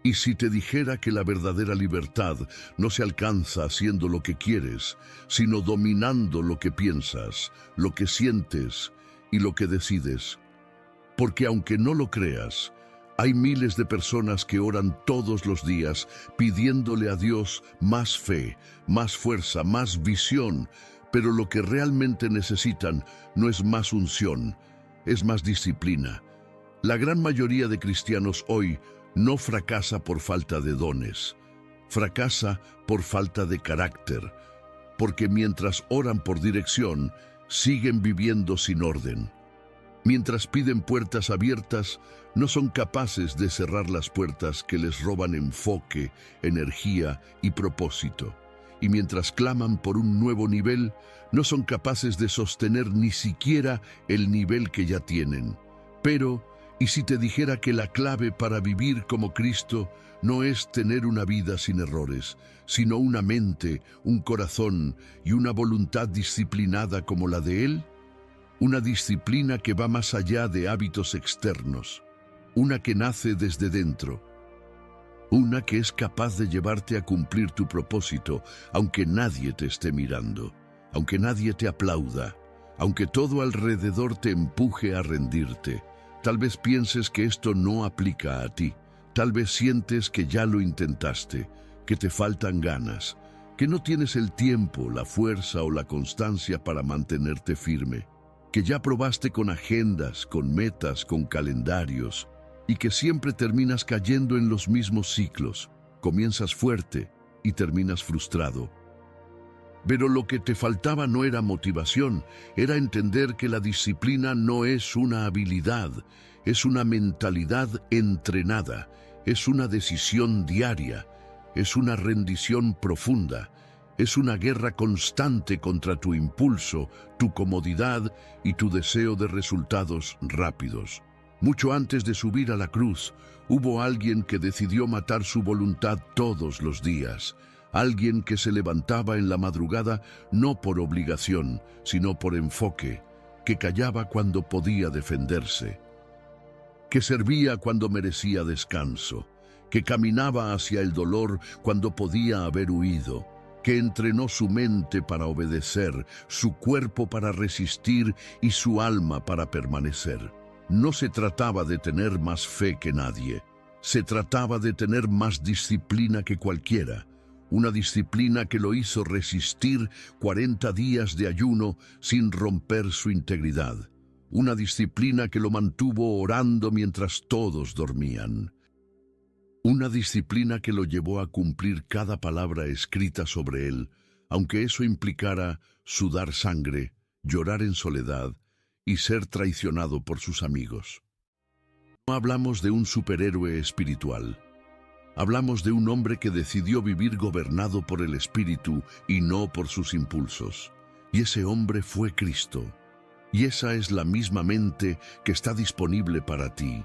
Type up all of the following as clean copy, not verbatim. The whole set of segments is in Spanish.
Y si te dijera que la verdadera libertad no se alcanza haciendo lo que quieres, sino dominando lo que piensas, lo que sientes y lo que decides. Porque aunque no lo creas, hay miles de personas que oran todos los días pidiéndole a Dios más fe, más fuerza, más visión, pero lo que realmente necesitan no es más unción, es más disciplina. La gran mayoría de cristianos hoy no fracasa por falta de dones, fracasa por falta de carácter, porque mientras oran por dirección, siguen viviendo sin orden. Mientras piden puertas abiertas, no son capaces de cerrar las puertas que les roban enfoque, energía y propósito. Y mientras claman por un nuevo nivel, no son capaces de sostener ni siquiera el nivel que ya tienen. Pero, ¿y si te dijera que la clave para vivir como Cristo no es tener una vida sin errores, sino una mente, un corazón y una voluntad disciplinada como la de Él? Una disciplina que va más allá de hábitos externos, una que nace desde dentro, una que es capaz de llevarte a cumplir tu propósito, aunque nadie te esté mirando, aunque nadie te aplauda, aunque todo alrededor te empuje a rendirte. Tal vez pienses que esto no aplica a ti, tal vez sientes que ya lo intentaste, que te faltan ganas, que no tienes el tiempo, la fuerza o la constancia para mantenerte firme, que ya probaste con agendas, con metas, con calendarios, y que siempre terminas cayendo en los mismos ciclos. Comienzas fuerte y terminas frustrado. Pero lo que te faltaba no era motivación, era entender que la disciplina no es una habilidad, es una mentalidad entrenada, es una decisión diaria, es una rendición profunda, es una guerra constante contra tu impulso, tu comodidad y tu deseo de resultados rápidos. Mucho antes de subir a la cruz, hubo alguien que decidió matar su voluntad todos los días. Alguien que se levantaba en la madrugada no por obligación, sino por enfoque, que callaba cuando podía defenderse, que servía cuando merecía descanso, que caminaba hacia el dolor cuando podía haber huido, que entrenó su mente para obedecer, su cuerpo para resistir y su alma para permanecer. No se trataba de tener más fe que nadie, se trataba de tener más disciplina que cualquiera. Una disciplina que lo hizo resistir 40 días de ayuno sin romper su integridad. Una disciplina que lo mantuvo orando mientras todos dormían. Una disciplina que lo llevó a cumplir cada palabra escrita sobre él, aunque eso implicara sudar sangre, llorar en soledad y ser traicionado por sus amigos. No hablamos de un superhéroe espiritual. Hablamos de un hombre que decidió vivir gobernado por el Espíritu y no por sus impulsos. Y ese hombre fue Cristo. Y esa es la misma mente que está disponible para ti.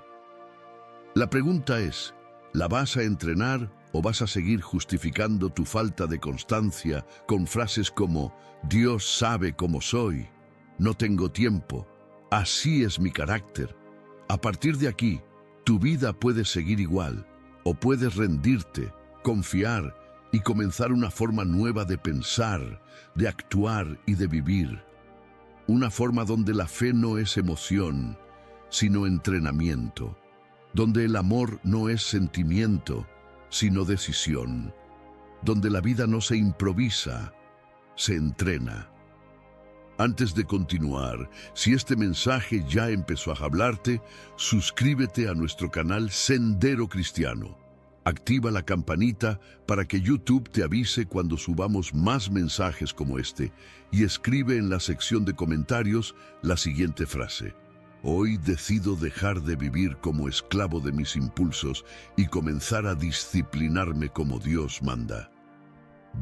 La pregunta es, ¿la vas a entrenar o vas a seguir justificando tu falta de constancia con frases como «Dios sabe cómo soy», «No tengo tiempo», «Así es mi carácter»? A partir de aquí, tu vida puede seguir igual. O puedes rendirte, confiar y comenzar una forma nueva de pensar, de actuar y de vivir. Una forma donde la fe no es emoción, sino entrenamiento. Donde el amor no es sentimiento, sino decisión. Donde la vida no se improvisa, se entrena. Antes de continuar, si este mensaje ya empezó a hablarte, suscríbete a nuestro canal Sendero Cristiano. Activa la campanita para que YouTube te avise cuando subamos más mensajes como este y escribe en la sección de comentarios la siguiente frase: «Hoy decido dejar de vivir como esclavo de mis impulsos y comenzar a disciplinarme como Dios manda».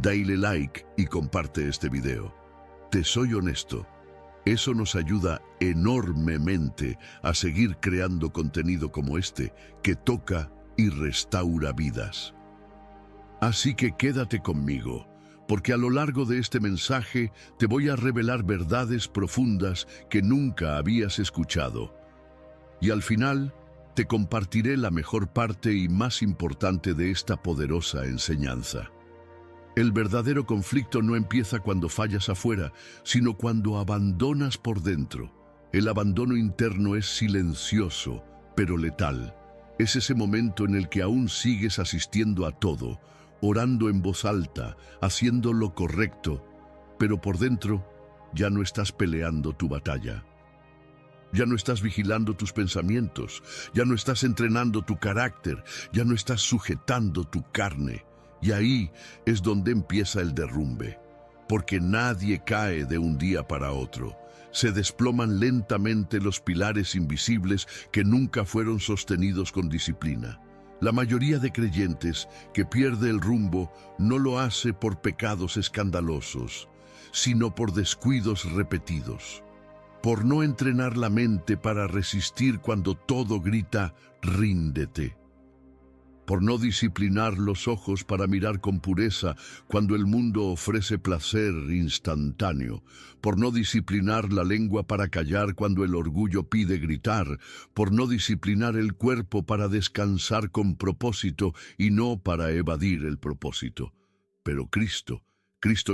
Dale like y comparte este video. Te soy honesto, eso nos ayuda enormemente a seguir creando contenido como este que toca y restaura vidas. Así que quédate conmigo, porque a lo largo de este mensaje te voy a revelar verdades profundas que nunca habías escuchado. Y al final, te compartiré la mejor parte y más importante de esta poderosa enseñanza. El verdadero conflicto no empieza cuando fallas afuera, sino cuando abandonas por dentro. El abandono interno es silencioso, pero letal. Es ese momento en el que aún sigues asistiendo a todo, orando en voz alta, haciendo lo correcto, pero por dentro ya no estás peleando tu batalla. Ya no estás vigilando tus pensamientos, ya no estás entrenando tu carácter, ya no estás sujetando tu carne. Y ahí es donde empieza el derrumbe, porque nadie cae de un día para otro. Se desploman lentamente los pilares invisibles que nunca fueron sostenidos con disciplina. La mayoría de creyentes que pierde el rumbo no lo hace por pecados escandalosos, sino por descuidos repetidos, por no entrenar la mente para resistir cuando todo grita «ríndete», por no disciplinar los ojos para mirar con pureza cuando el mundo ofrece placer instantáneo, por no disciplinar la lengua para callar cuando el orgullo pide gritar, por no disciplinar el cuerpo para descansar con propósito y no para evadir el propósito. Pero Cristo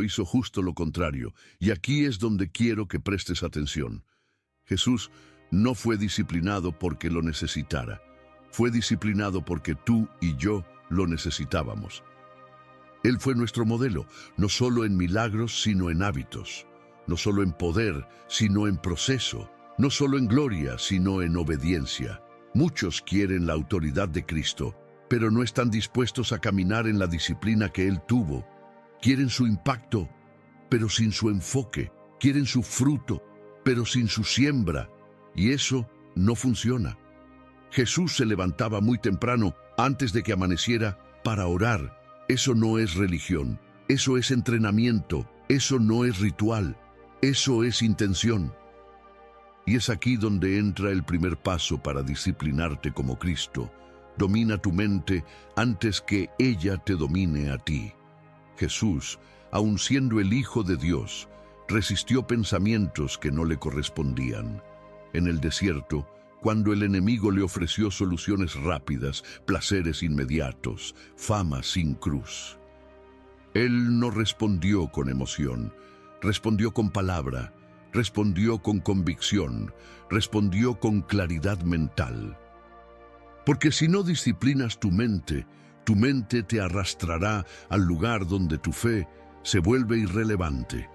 hizo justo lo contrario, y aquí es donde quiero que prestes atención. Jesús no fue disciplinado porque lo necesitara. Fue disciplinado porque tú y yo lo necesitábamos. Él fue nuestro modelo, no solo en milagros, sino en hábitos. No solo en poder, sino en proceso. No solo en gloria, sino en obediencia. Muchos quieren la autoridad de Cristo, pero no están dispuestos a caminar en la disciplina que Él tuvo. Quieren su impacto, pero sin su enfoque. Quieren su fruto, pero sin su siembra. Y eso no funciona. Jesús se levantaba muy temprano, antes de que amaneciera, para orar. Eso no es religión, eso es entrenamiento, eso no es ritual, eso es intención. Y es aquí donde entra el primer paso para disciplinarte como Cristo. Domina tu mente antes que ella te domine a ti. Jesús, aun siendo el Hijo de Dios, resistió pensamientos que no le correspondían. En el desierto, cuando el enemigo le ofreció soluciones rápidas, placeres inmediatos, fama sin cruz. Él no respondió con emoción, respondió con palabra, respondió con convicción, respondió con claridad mental. Porque si no disciplinas tu mente te arrastrará al lugar donde tu fe se vuelve irrelevante.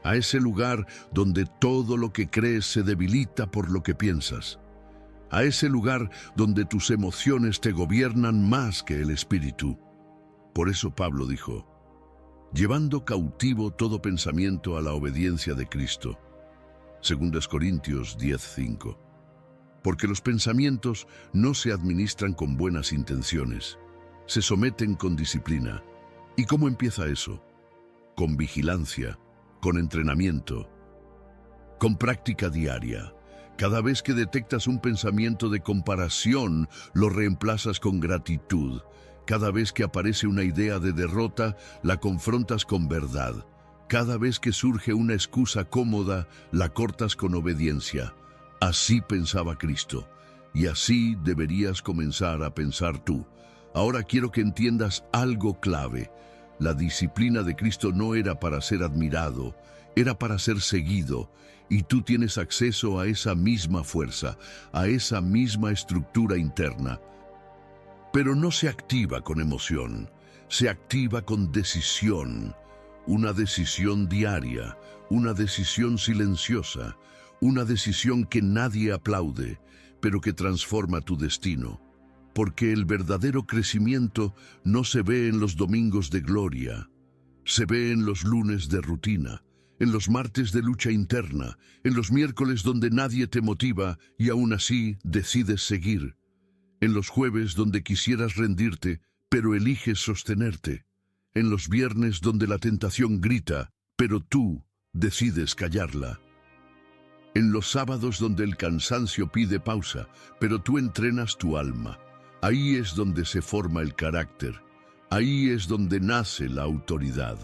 A ese lugar donde todo lo que crees se debilita por lo que piensas. A ese lugar donde tus emociones te gobiernan más que el espíritu. Por eso Pablo dijo, llevando cautivo todo pensamiento a la obediencia de Cristo. 2 Corintios 10:5. Porque los pensamientos no se administran con buenas intenciones, se someten con disciplina. ¿Y cómo empieza eso? Con vigilancia, con entrenamiento, con práctica diaria. Cada vez que detectas un pensamiento de comparación, lo reemplazas con gratitud. Cada vez que aparece una idea de derrota, la confrontas con verdad. Cada vez que surge una excusa cómoda, la cortas con obediencia. Así pensaba Cristo, y así deberías comenzar a pensar tú. Ahora quiero que entiendas algo clave. La disciplina de Cristo no era para ser admirado, era para ser seguido, y tú tienes acceso a esa misma fuerza, a esa misma estructura interna. Pero no se activa con emoción, se activa con decisión, una decisión diaria, una decisión silenciosa, una decisión que nadie aplaude, pero que transforma tu destino. Porque el verdadero crecimiento no se ve en los domingos de gloria, se ve en los lunes de rutina, en los martes de lucha interna, en los miércoles donde nadie te motiva y aún así decides seguir, en los jueves donde quisieras rendirte, pero eliges sostenerte, en los viernes donde la tentación grita, pero tú decides callarla, en los sábados donde el cansancio pide pausa, pero tú entrenas tu alma. Ahí es donde se forma el carácter, ahí es donde nace la autoridad.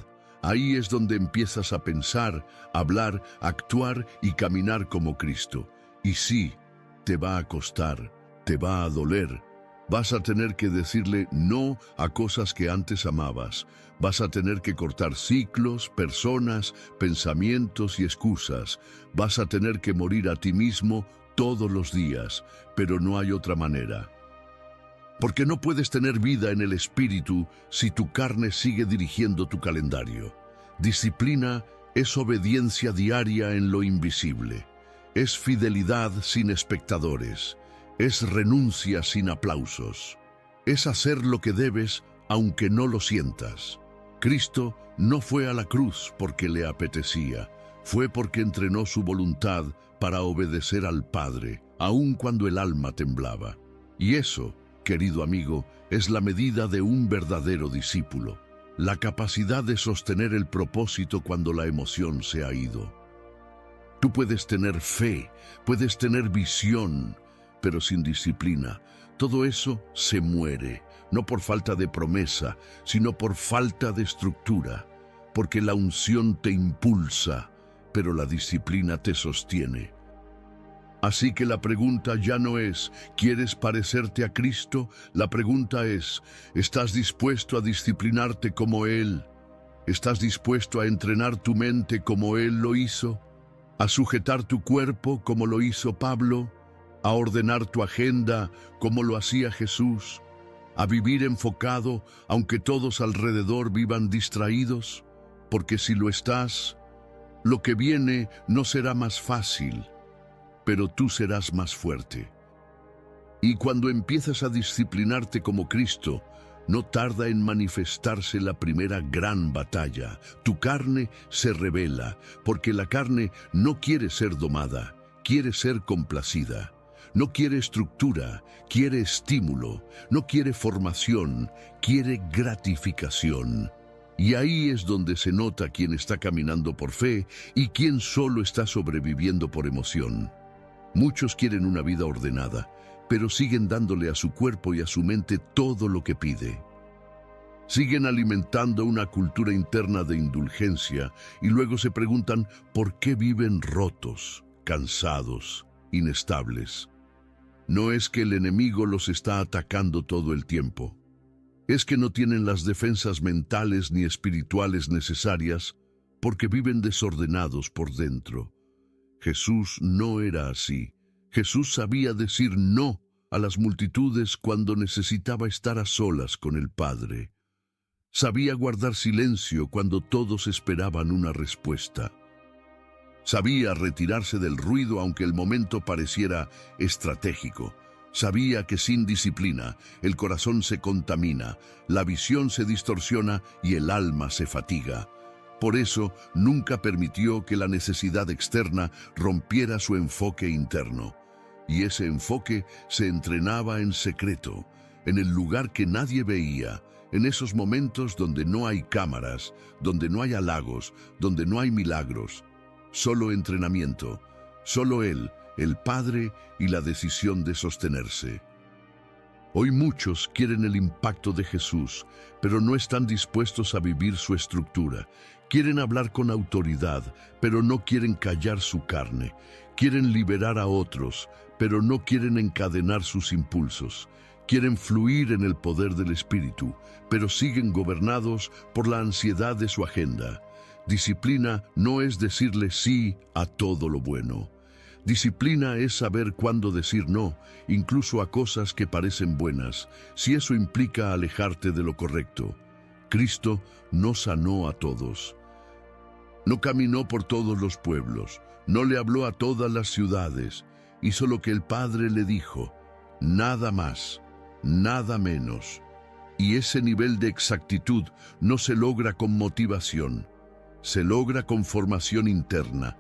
Ahí es donde empiezas a pensar, hablar, actuar y caminar como Cristo. Y sí, te va a costar, te va a doler. Vas a tener que decirle no a cosas que antes amabas. Vas a tener que cortar ciclos, personas, pensamientos y excusas. Vas a tener que morir a ti mismo todos los días, pero no hay otra manera. Porque no puedes tener vida en el espíritu si tu carne sigue dirigiendo tu calendario. Disciplina es obediencia diaria en lo invisible. Es fidelidad sin espectadores. Es renuncia sin aplausos. Es hacer lo que debes aunque no lo sientas. Cristo no fue a la cruz porque le apetecía. Fue porque entrenó su voluntad para obedecer al Padre, aun cuando el alma temblaba. Y eso, querido amigo, es la medida de un verdadero discípulo. La capacidad de sostener el propósito cuando la emoción se ha ido. Tú puedes tener fe, puedes tener visión, pero sin disciplina, todo eso se muere, no por falta de promesa, sino por falta de estructura, porque la unción te impulsa, pero la disciplina te sostiene. Así que la pregunta ya no es, ¿quieres parecerte a Cristo? La pregunta es, ¿estás dispuesto a disciplinarte como Él? ¿Estás dispuesto a entrenar tu mente como Él lo hizo? ¿A sujetar tu cuerpo como lo hizo Pablo? ¿A ordenar tu agenda como lo hacía Jesús? ¿A vivir enfocado aunque todos alrededor vivan distraídos? Porque si lo estás, lo que viene no será más fácil, pero tú serás más fuerte. Y cuando empiezas a disciplinarte como Cristo, no tarda en manifestarse la primera gran batalla. Tu carne se rebela, porque la carne no quiere ser domada, quiere ser complacida. No quiere estructura, quiere estímulo, no quiere formación, quiere gratificación. Y ahí es donde se nota quién está caminando por fe y quién solo está sobreviviendo por emoción. Muchos quieren una vida ordenada, pero siguen dándole a su cuerpo y a su mente todo lo que pide. Siguen alimentando una cultura interna de indulgencia y luego se preguntan por qué viven rotos, cansados, inestables. No es que el enemigo los está atacando todo el tiempo. Es que no tienen las defensas mentales ni espirituales necesarias porque viven desordenados por dentro. Jesús no era así. Jesús sabía decir no a las multitudes cuando necesitaba estar a solas con el Padre. Sabía guardar silencio cuando todos esperaban una respuesta. Sabía retirarse del ruido aunque el momento pareciera estratégico. Sabía que sin disciplina el corazón se contamina, la visión se distorsiona y el alma se fatiga. Por eso nunca permitió que la necesidad externa rompiera su enfoque interno. Y ese enfoque se entrenaba en secreto, en el lugar que nadie veía, en esos momentos donde no hay cámaras, donde no hay halagos, donde no hay milagros. Solo entrenamiento, solo Él, el Padre y la decisión de sostenerse. Hoy muchos quieren el impacto de Jesús, pero no están dispuestos a vivir su estructura. Quieren hablar con autoridad, pero no quieren callar su carne. Quieren liberar a otros, pero no quieren encadenar sus impulsos. Quieren fluir en el poder del Espíritu, pero siguen gobernados por la ansiedad de su agenda. Disciplina no es decirle sí a todo lo bueno. Disciplina es saber cuándo decir no, incluso a cosas que parecen buenas, si eso implica alejarte de lo correcto. Cristo no sanó a todos. No caminó por todos los pueblos, no le habló a todas las ciudades, hizo lo que el Padre le dijo, nada más, nada menos. Y ese nivel de exactitud no se logra con motivación. Se logra con formación interna,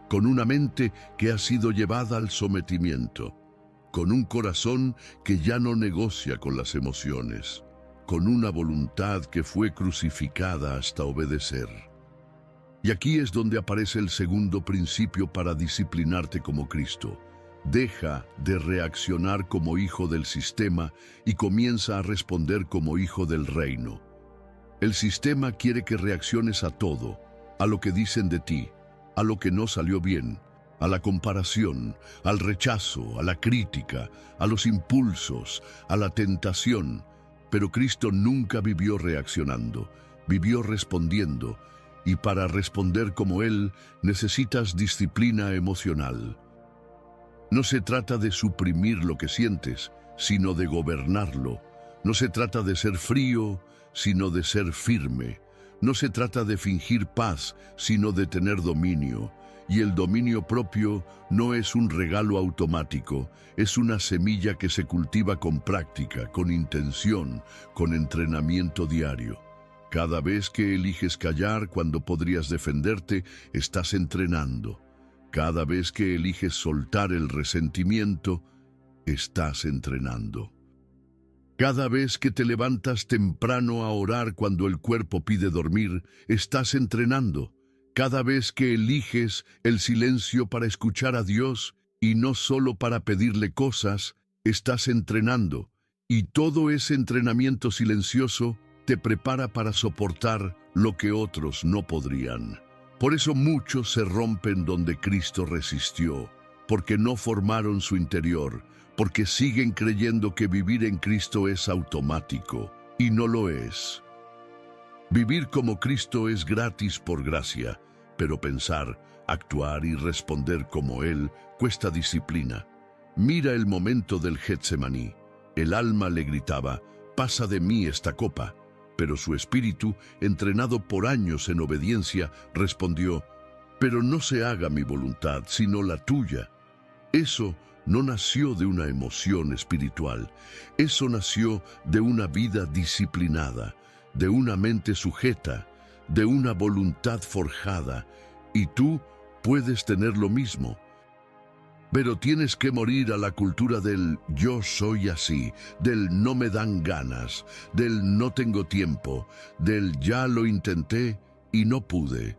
con una mente que ha sido llevada al sometimiento, con un corazón que ya no negocia con las emociones, con una voluntad que fue crucificada hasta obedecer. Y aquí es donde aparece el segundo principio para disciplinarte como Cristo. Deja de reaccionar como hijo del sistema y comienza a responder como hijo del reino. El sistema quiere que reacciones a todo, a lo que dicen de ti, a lo que no salió bien. a la comparación, al rechazo, a la crítica, a los impulsos, a la tentación. Pero Cristo nunca vivió reaccionando, vivió respondiendo, y para responder como Él necesitas disciplina emocional. No se trata de suprimir lo que sientes, sino de gobernarlo. No se trata de ser frío, sino de ser firme. No se trata de fingir paz, sino de tener dominio. Y el dominio propio no es un regalo automático, es una semilla que se cultiva con práctica, con intención, con entrenamiento diario. Cada vez que eliges callar cuando podrías defenderte, estás entrenando. Cada vez que eliges soltar el resentimiento, estás entrenando. Cada vez que te levantas temprano a orar cuando el cuerpo pide dormir, estás entrenando. Cada vez que eliges el silencio para escuchar a Dios y no solo para pedirle cosas, estás entrenando. Y todo ese entrenamiento silencioso te prepara para soportar lo que otros no podrían. Por eso muchos se rompen donde Cristo resistió, porque no formaron su interior, porque siguen creyendo que vivir en Cristo es automático, y no lo es. Vivir como Cristo es gratis por gracia, pero pensar, actuar y responder como Él cuesta disciplina. Mira el momento del Getsemaní. El alma le gritaba, «Pasa de mí esta copa». Pero su espíritu, entrenado por años en obediencia, respondió, «Pero no se haga mi voluntad, sino la tuya». Eso no nació de una emoción espiritual, eso nació de una vida disciplinada, de una mente sujeta, de una voluntad forjada, y tú puedes tener lo mismo. Pero tienes que morir a la cultura del yo soy así, del no me dan ganas, del no tengo tiempo, del ya lo intenté y no pude.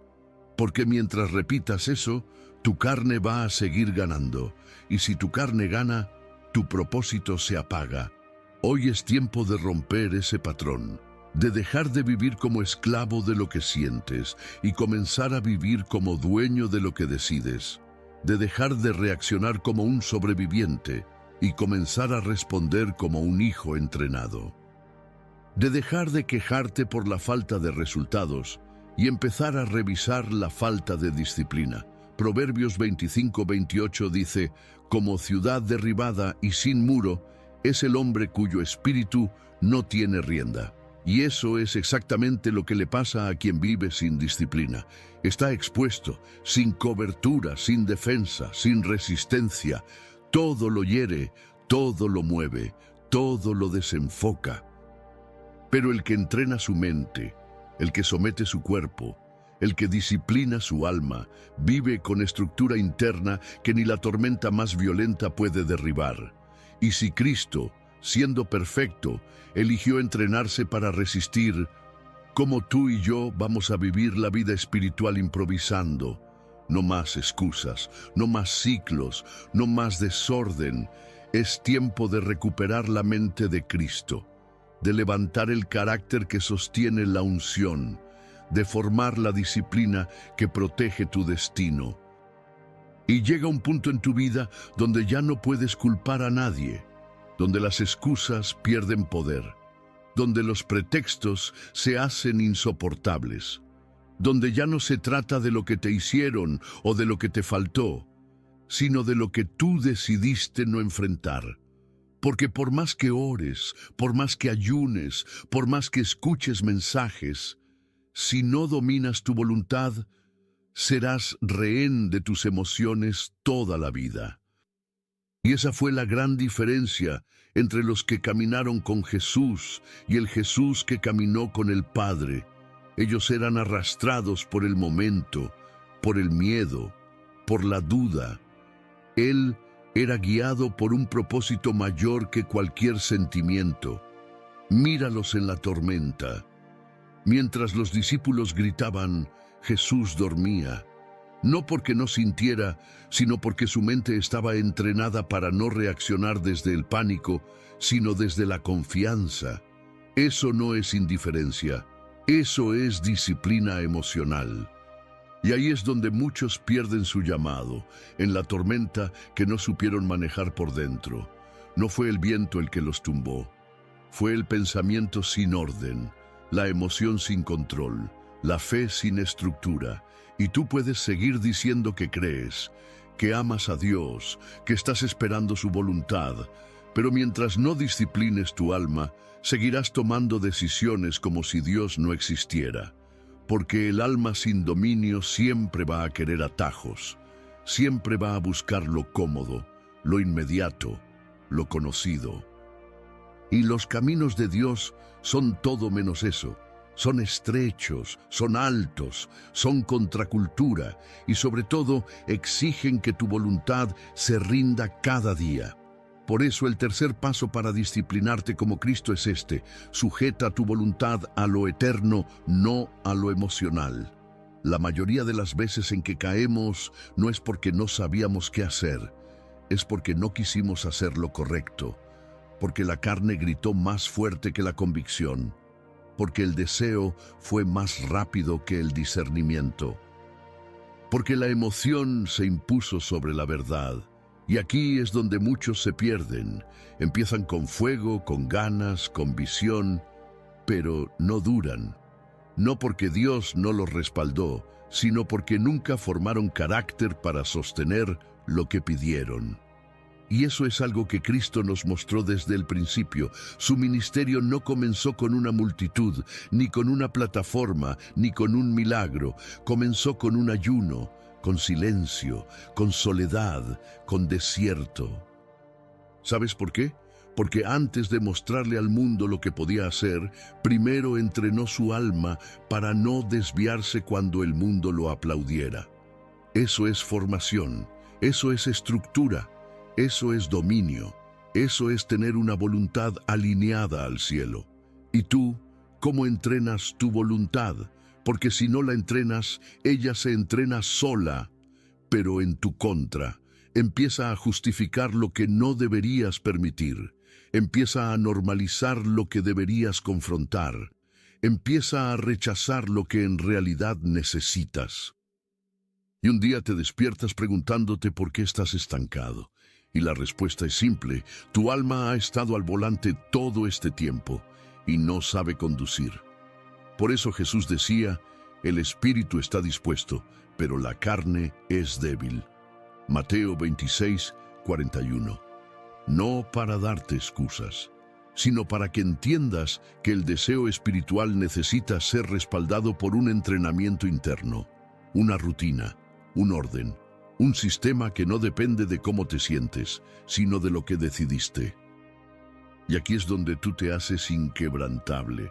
Porque mientras repitas eso, tu carne va a seguir ganando, y si tu carne gana, tu propósito se apaga. Hoy es tiempo de romper ese patrón, de dejar de vivir como esclavo de lo que sientes y comenzar a vivir como dueño de lo que decides. De dejar de reaccionar como un sobreviviente y comenzar a responder como un hijo entrenado. De dejar de quejarte por la falta de resultados y empezar a revisar la falta de disciplina. Proverbios 25-28 dice, «Como ciudad derribada y sin muro es el hombre cuyo espíritu no tiene rienda». Y eso es exactamente lo que le pasa a quien vive sin disciplina. Está expuesto, sin cobertura, sin defensa, sin resistencia. Todo lo hiere, todo lo mueve, todo lo desenfoca. Pero el que entrena su mente, el que somete su cuerpo, el que disciplina su alma, vive con estructura interna que ni la tormenta más violenta puede derribar. Y si Cristo, siendo perfecto, eligió entrenarse para resistir, ¿cómo tú y yo vamos a vivir la vida espiritual improvisando? No más excusas, no más ciclos, no más desorden. Es tiempo de recuperar la mente de Cristo, de levantar el carácter que sostiene la unción, de formar la disciplina que protege tu destino. Y llega un punto en tu vida donde ya no puedes culpar a nadie, donde las excusas pierden poder, donde los pretextos se hacen insoportables, donde ya no se trata de lo que te hicieron o de lo que te faltó, sino de lo que tú decidiste no enfrentar. Porque por más que ores, por más que ayunes, por más que escuches mensajes, si no dominas tu voluntad, serás rehén de tus emociones toda la vida. Y esa fue la gran diferencia entre los que caminaron con Jesús y el Jesús que caminó con el Padre. Ellos eran arrastrados por el momento, por el miedo, por la duda. Él era guiado por un propósito mayor que cualquier sentimiento. Míralos en la tormenta. Mientras los discípulos gritaban, Jesús dormía. No porque no sintiera, sino porque su mente estaba entrenada para no reaccionar desde el pánico, sino desde la confianza. Eso no es indiferencia, eso es disciplina emocional. Y ahí es donde muchos pierden su llamado, en la tormenta que no supieron manejar por dentro. No fue el viento el que los tumbó, fue el pensamiento sin orden, la emoción sin control, la fe sin estructura. Y tú puedes seguir diciendo que crees, que amas a Dios, que estás esperando su voluntad, pero mientras no disciplines tu alma, seguirás tomando decisiones como si Dios no existiera. Porque el alma sin dominio siempre va a querer atajos, siempre va a buscar lo cómodo, lo inmediato, lo conocido. Y los caminos de Dios son todo menos eso. Son estrechos, son altos, son contracultura y sobre todo exigen que tu voluntad se rinda cada día. Por eso el tercer paso para disciplinarte como Cristo es este: sujeta tu voluntad a lo eterno, no a lo emocional. La mayoría de las veces en que caemos no es porque no sabíamos qué hacer, es porque no quisimos hacer lo correcto, porque la carne gritó más fuerte que la convicción, porque el deseo fue más rápido que el discernimiento, porque la emoción se impuso sobre la verdad. Y aquí es donde muchos se pierden. Empiezan con fuego, con ganas, con visión, pero no duran. No porque Dios no los respaldó, sino porque nunca formaron carácter para sostener lo que pidieron. Y eso es algo que Cristo nos mostró desde el principio. Su ministerio no comenzó con una multitud, ni con una plataforma, ni con un milagro. Comenzó con un ayuno, con silencio, con soledad, con desierto. ¿Sabes por qué? Porque antes de mostrarle al mundo lo que podía hacer, primero entrenó su alma para no desviarse cuando el mundo lo aplaudiera. Eso es formación, eso es estructura, eso es dominio, eso es tener una voluntad alineada al cielo. ¿Y tú, cómo entrenas tu voluntad? Porque si no la entrenas, ella se entrena sola, pero en tu contra. Empieza a justificar lo que no deberías permitir. Empieza a normalizar lo que deberías confrontar. Empieza a rechazar lo que en realidad necesitas. Y un día te despiertas preguntándote por qué estás estancado. Y la respuesta es simple: tu alma ha estado al volante todo este tiempo y no sabe conducir. Por eso Jesús decía: el espíritu está dispuesto, pero la carne es débil. Mateo 26, 41. No para darte excusas, sino para que entiendas que el deseo espiritual necesita ser respaldado por un entrenamiento interno, una rutina, un orden, un sistema que no depende de cómo te sientes, sino de lo que decidiste. Y aquí es donde tú te haces inquebrantable.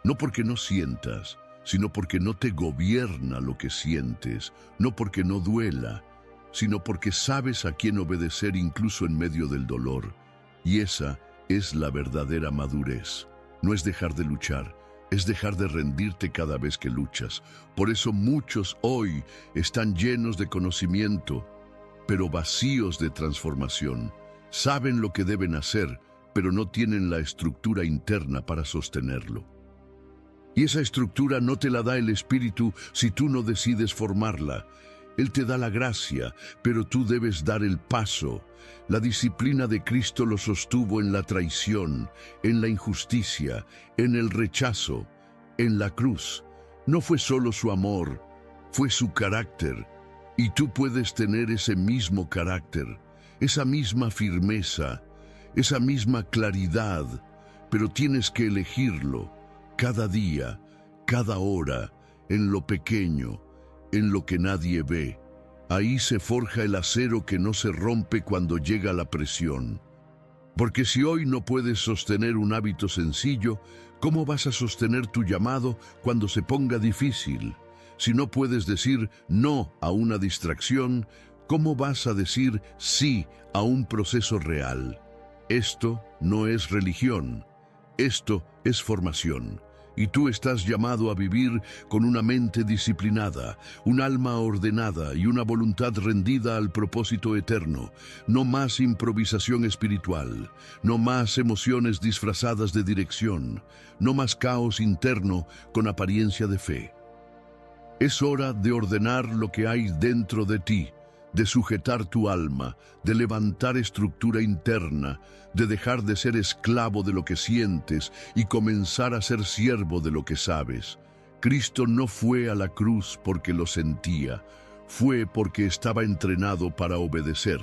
No porque no sientas, sino porque no te gobierna lo que sientes, no porque no duela, sino porque sabes a quién obedecer incluso en medio del dolor. Y esa es la verdadera madurez. No es dejar de luchar, es dejar de rendirte cada vez que luchas. Por eso muchos hoy están llenos de conocimiento, pero vacíos de transformación. Saben lo que deben hacer, pero no tienen la estructura interna para sostenerlo. Y esa estructura no te la da el Espíritu si tú no decides formarla. Él te da la gracia, pero tú debes dar el paso. La disciplina de Cristo lo sostuvo en la traición, en la injusticia, en el rechazo, en la cruz. No fue solo su amor, fue su carácter. Y tú puedes tener ese mismo carácter, esa misma firmeza, esa misma claridad, pero tienes que elegirlo. Cada día, cada hora, en lo pequeño, en lo que nadie ve. Ahí se forja el acero que no se rompe cuando llega la presión. Porque si hoy no puedes sostener un hábito sencillo, ¿cómo vas a sostener tu llamado cuando se ponga difícil? Si no puedes decir no a una distracción, ¿cómo vas a decir sí a un proceso real? Esto no es religión. Esto es formación, y tú estás llamado a vivir con una mente disciplinada, un alma ordenada y una voluntad rendida al propósito eterno. No más improvisación espiritual, no más emociones disfrazadas de dirección, no más caos interno con apariencia de fe. Es hora de ordenar lo que hay dentro de ti, de sujetar tu alma, de levantar estructura interna, de dejar de ser esclavo de lo que sientes y comenzar a ser siervo de lo que sabes. Cristo no fue a la cruz porque lo sentía, fue porque estaba entrenado para obedecer.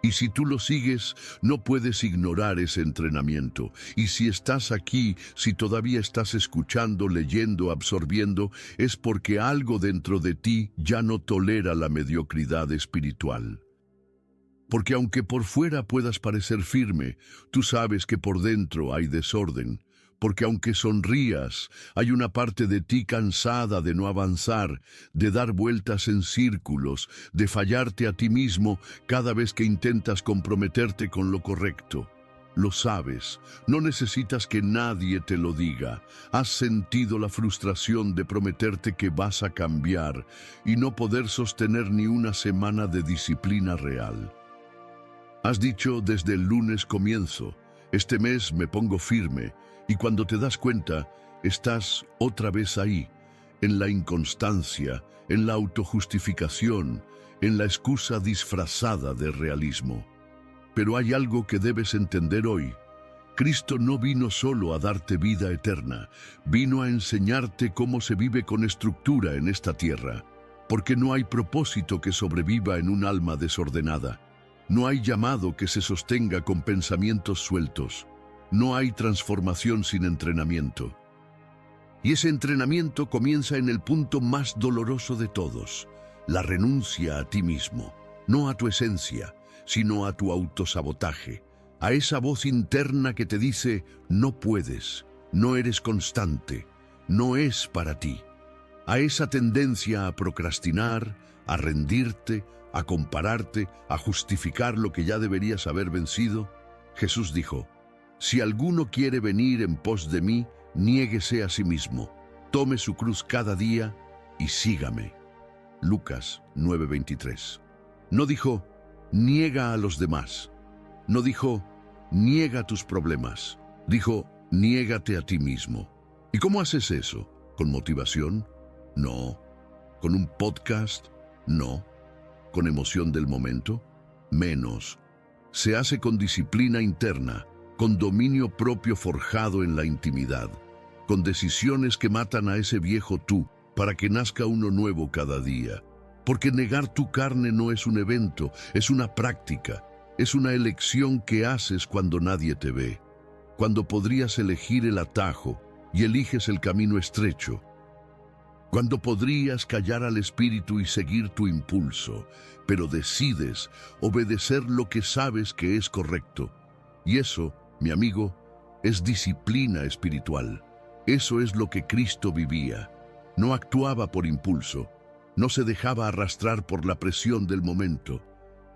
Y si tú lo sigues, no puedes ignorar ese entrenamiento. Y si estás aquí, si todavía estás escuchando, leyendo, absorbiendo, es porque algo dentro de ti ya no tolera la mediocridad espiritual. Porque aunque por fuera puedas parecer firme, tú sabes que por dentro hay desorden. Porque aunque sonrías, hay una parte de ti cansada de no avanzar, de dar vueltas en círculos, de fallarte a ti mismo cada vez que intentas comprometerte con lo correcto. Lo sabes, no necesitas que nadie te lo diga. Has sentido la frustración de prometerte que vas a cambiar y no poder sostener ni una semana de disciplina real. Has dicho desde el lunes comienzo, este mes me pongo firme. Y cuando te das cuenta, estás otra vez ahí, en la inconstancia, en la autojustificación, en la excusa disfrazada de realismo. Pero hay algo que debes entender hoy. Cristo no vino solo a darte vida eterna, vino a enseñarte cómo se vive con estructura en esta tierra, porque no hay propósito que sobreviva en un alma desordenada. No hay llamado que se sostenga con pensamientos sueltos. No hay transformación sin entrenamiento. Y ese entrenamiento comienza en el punto más doloroso de todos, la renuncia a ti mismo, no a tu esencia, sino a tu autosabotaje, a esa voz interna que te dice, no puedes, no eres constante, no es para ti, a esa tendencia a procrastinar, a rendirte, a compararte, a justificar lo que ya deberías haber vencido. Jesús dijo, si alguno quiere venir en pos de mí, niéguese a sí mismo, tome su cruz cada día y sígame. Lucas 9:23. No dijo, niega a los demás. No dijo, niega tus problemas. Dijo, niégate a ti mismo. ¿Y cómo haces eso? ¿Con motivación? No. ¿Con un podcast? No. ¿Con emoción del momento? Menos. Se hace con disciplina interna, con dominio propio forjado en la intimidad, con decisiones que matan a ese viejo tú para que nazca uno nuevo cada día. Porque negar tu carne no es un evento, es una práctica, es una elección que haces cuando nadie te ve, cuando podrías elegir el atajo y eliges el camino estrecho, cuando podrías callar al espíritu y seguir tu impulso, pero decides obedecer lo que sabes que es correcto. Y eso, mi amigo, es disciplina espiritual. Eso es lo que Cristo vivía. No actuaba por impulso, no se dejaba arrastrar por la presión del momento,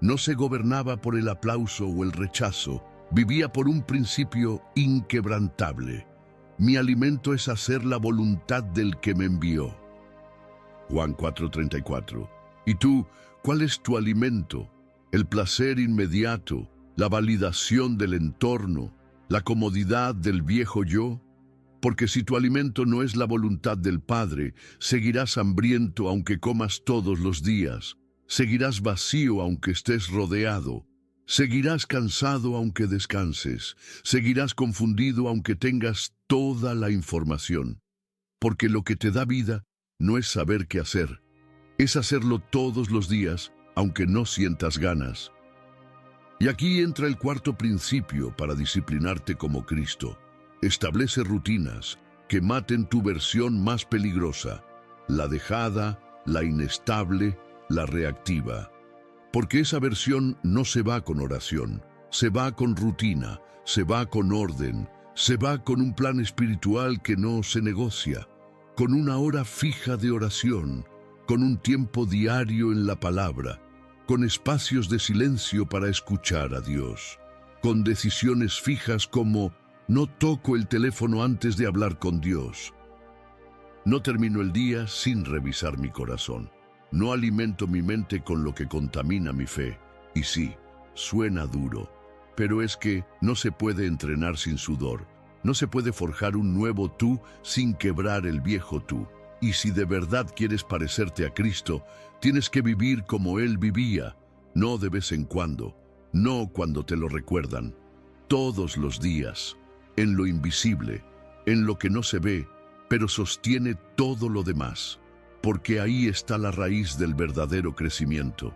no se gobernaba por el aplauso o el rechazo, vivía por un principio inquebrantable. Mi alimento es hacer la voluntad del que me envió. Juan 4:34. ¿Y tú, cuál es tu alimento? El placer inmediato, la validación del entorno, la comodidad del viejo yo. Porque si tu alimento no es la voluntad del Padre, seguirás hambriento aunque comas todos los días, seguirás vacío aunque estés rodeado, seguirás cansado aunque descanses, seguirás confundido aunque tengas toda la información. Porque lo que te da vida no es saber qué hacer, es hacerlo todos los días aunque no sientas ganas. Y aquí entra el cuarto principio para disciplinarte como Cristo. Establece rutinas que maten tu versión más peligrosa, la dejada, la inestable, la reactiva. Porque esa versión no se va con oración, se va con rutina, se va con orden, se va con un plan espiritual que no se negocia, con una hora fija de oración, con un tiempo diario en la palabra, con espacios de silencio para escuchar a Dios, con decisiones fijas como no toco el teléfono antes de hablar con Dios. No termino el día sin revisar mi corazón. No alimento mi mente con lo que contamina mi fe. Y sí, suena duro, pero es que no se puede entrenar sin sudor. No se puede forjar un nuevo tú sin quebrar el viejo tú. Y si de verdad quieres parecerte a Cristo, tienes que vivir como Él vivía, no de vez en cuando, no cuando te lo recuerdan, todos los días, en lo invisible, en lo que no se ve, pero sostiene todo lo demás, porque ahí está la raíz del verdadero crecimiento.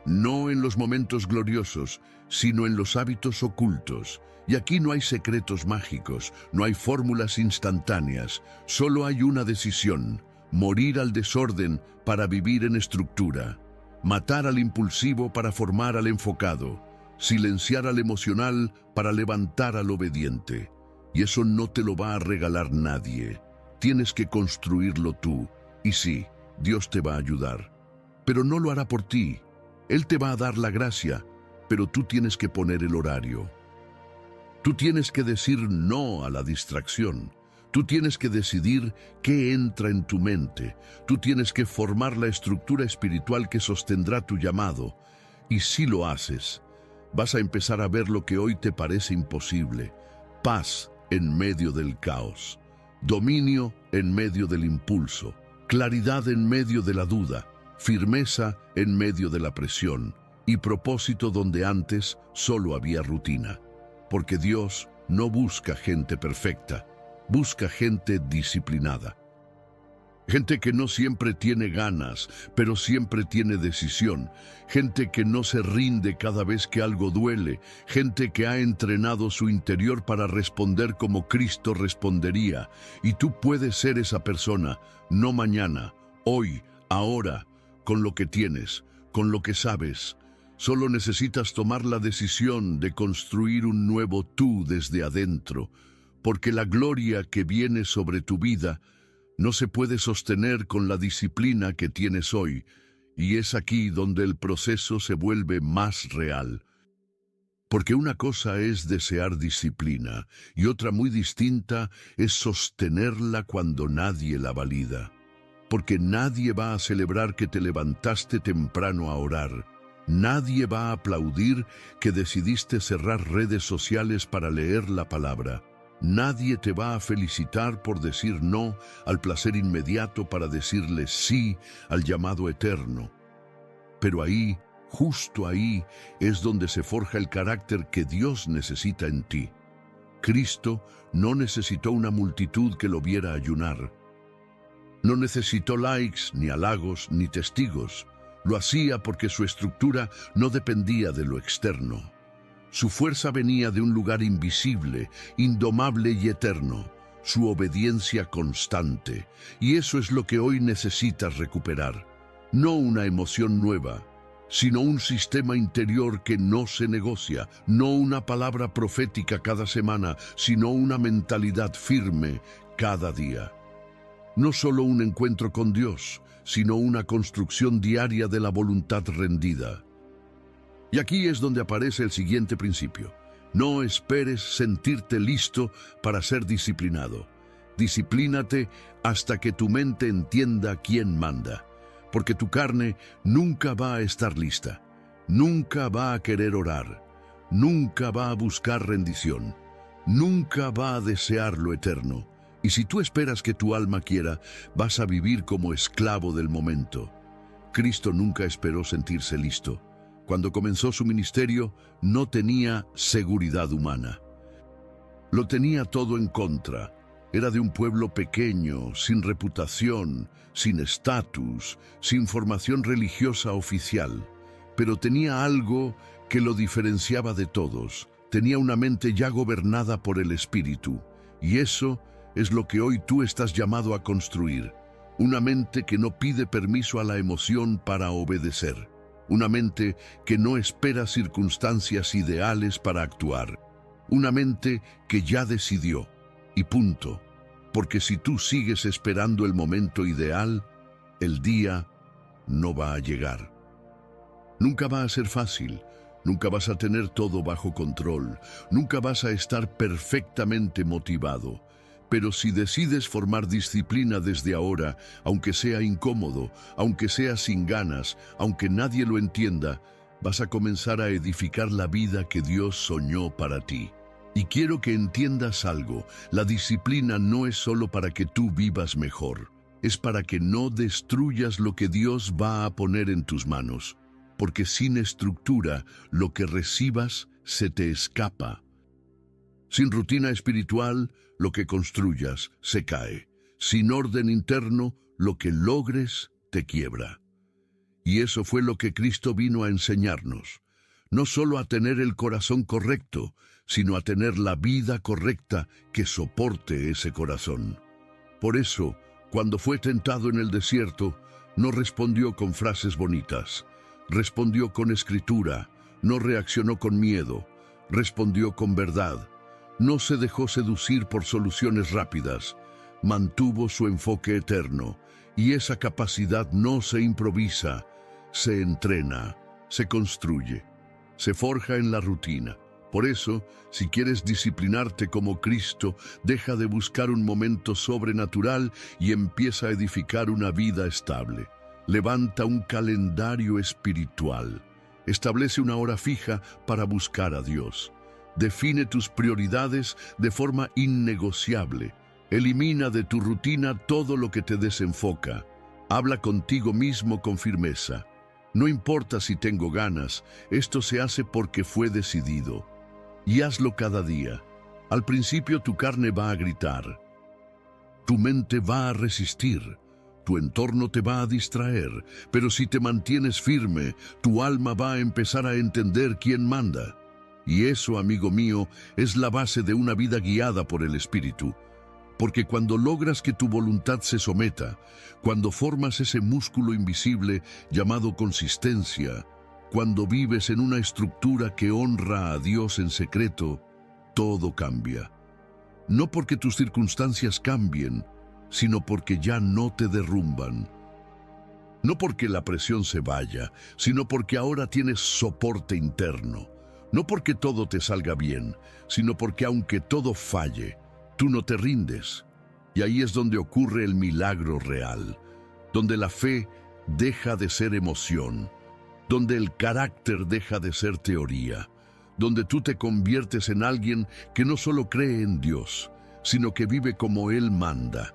No en los momentos gloriosos, sino en los hábitos ocultos. Y aquí no hay secretos mágicos, no hay fórmulas instantáneas, solo hay una decisión: morir al desorden para vivir en estructura, matar al impulsivo para formar al enfocado, silenciar al emocional para levantar al obediente. Y eso no te lo va a regalar nadie. Tienes que construirlo tú. Y sí, Dios te va a ayudar, pero no lo hará por ti. Él te va a dar la gracia, pero tú tienes que poner el horario. Tú tienes que decir no a la distracción. Tú tienes que decidir qué entra en tu mente. Tú tienes que formar la estructura espiritual que sostendrá tu llamado. Y si lo haces, vas a empezar a ver lo que hoy te parece imposible: paz en medio del caos, dominio en medio del impulso, claridad en medio de la duda, firmeza en medio de la presión y propósito donde antes solo había rutina. Porque Dios no busca gente perfecta, busca gente disciplinada. Gente que no siempre tiene ganas, pero siempre tiene decisión. Gente que no se rinde cada vez que algo duele. Gente que ha entrenado su interior para responder como Cristo respondería. Y tú puedes ser esa persona, no mañana, hoy, ahora, con lo que tienes, con lo que sabes. Solo necesitas tomar la decisión de construir un nuevo tú desde adentro, porque la gloria que viene sobre tu vida no se puede sostener con la disciplina que tienes hoy, y es aquí donde el proceso se vuelve más real. Porque una cosa es desear disciplina, y otra muy distinta es sostenerla cuando nadie la valida. Porque nadie va a celebrar que te levantaste temprano a orar. Nadie va a aplaudir que decidiste cerrar redes sociales para leer la palabra. Nadie te va a felicitar por decir no al placer inmediato para decirle sí al llamado eterno. Pero ahí, justo ahí, es donde se forja el carácter que Dios necesita en ti. Cristo no necesitó una multitud que lo viera ayunar. No necesitó likes, ni halagos, ni testigos. Lo hacía porque su estructura no dependía de lo externo. Su fuerza venía de un lugar invisible, indomable y eterno, su obediencia constante. Y eso es lo que hoy necesitas recuperar. No una emoción nueva, sino un sistema interior que no se negocia, no una palabra profética cada semana, sino una mentalidad firme cada día. No solo un encuentro con Dios, sino una construcción diaria de la voluntad rendida. Y aquí es donde aparece el siguiente principio: no esperes sentirte listo para ser disciplinado. Disciplínate hasta que tu mente entienda quién manda, porque tu carne nunca va a estar lista, nunca va a querer orar, nunca va a buscar rendición, nunca va a desear lo eterno. Y si tú esperas que tu alma quiera, vas a vivir como esclavo del momento. Cristo nunca esperó sentirse listo. Cuando comenzó su ministerio, no tenía seguridad humana. Lo tenía todo en contra. Era de un pueblo pequeño, sin reputación, sin estatus, sin formación religiosa oficial. Pero tenía algo que lo diferenciaba de todos. Tenía una mente ya gobernada por el Espíritu. Y eso es lo que hoy tú estás llamado a construir. Una mente que no pide permiso a la emoción para obedecer. Una mente que no espera circunstancias ideales para actuar. Una mente que ya decidió, y punto. Porque si tú sigues esperando el momento ideal, el día no va a llegar. Nunca va a ser fácil, nunca vas a tener todo bajo control, nunca vas a estar perfectamente motivado. Pero si decides formar disciplina desde ahora, aunque sea incómodo, aunque sea sin ganas, aunque nadie lo entienda, vas a comenzar a edificar la vida que Dios soñó para ti. Y quiero que entiendas algo: la disciplina no es solo para que tú vivas mejor. es para que no destruyas lo que Dios va a poner en tus manos, porque sin estructura lo que recibas se te escapa. Sin rutina espiritual, lo que construyas se cae. Sin orden interno, lo que logres te quiebra. Y eso fue lo que Cristo vino a enseñarnos. No solo a tener el corazón correcto, sino a tener la vida correcta que soporte ese corazón. Por eso, cuando fue tentado en el desierto, no respondió con frases bonitas. Respondió con escritura, no reaccionó con miedo, respondió con verdad. No se dejó seducir por soluciones rápidas, mantuvo su enfoque eterno, y esa capacidad no se improvisa, se entrena, se construye, se forja en la rutina. Por eso, si quieres disciplinarte como Cristo, deja de buscar un momento sobrenatural y empieza a edificar una vida estable. Levanta un calendario espiritual. Establece una hora fija para buscar a Dios. Define tus prioridades de forma innegociable. Elimina de tu rutina todo lo que te desenfoca. Habla contigo mismo con firmeza. No importa si tengo ganas, esto se hace porque fue decidido. Y hazlo cada día. Al principio tu carne va a gritar. Tu mente va a resistir. Tu entorno te va a distraer. Pero si te mantienes firme, tu alma va a empezar a entender quién manda. Y eso, amigo mío, es la base de una vida guiada por el Espíritu. Porque cuando logras que tu voluntad se someta, cuando formas ese músculo invisible llamado consistencia, cuando vives en una estructura que honra a Dios en secreto, todo cambia. No porque tus circunstancias cambien, sino porque ya no te derrumban. No porque la presión se vaya, sino porque ahora tienes soporte interno. No porque todo te salga bien, sino porque aunque todo falle, tú no te rindes. Y ahí es donde ocurre el milagro real, donde la fe deja de ser emoción, donde el carácter deja de ser teoría, donde tú te conviertes en alguien que no solo cree en Dios, sino que vive como Él manda,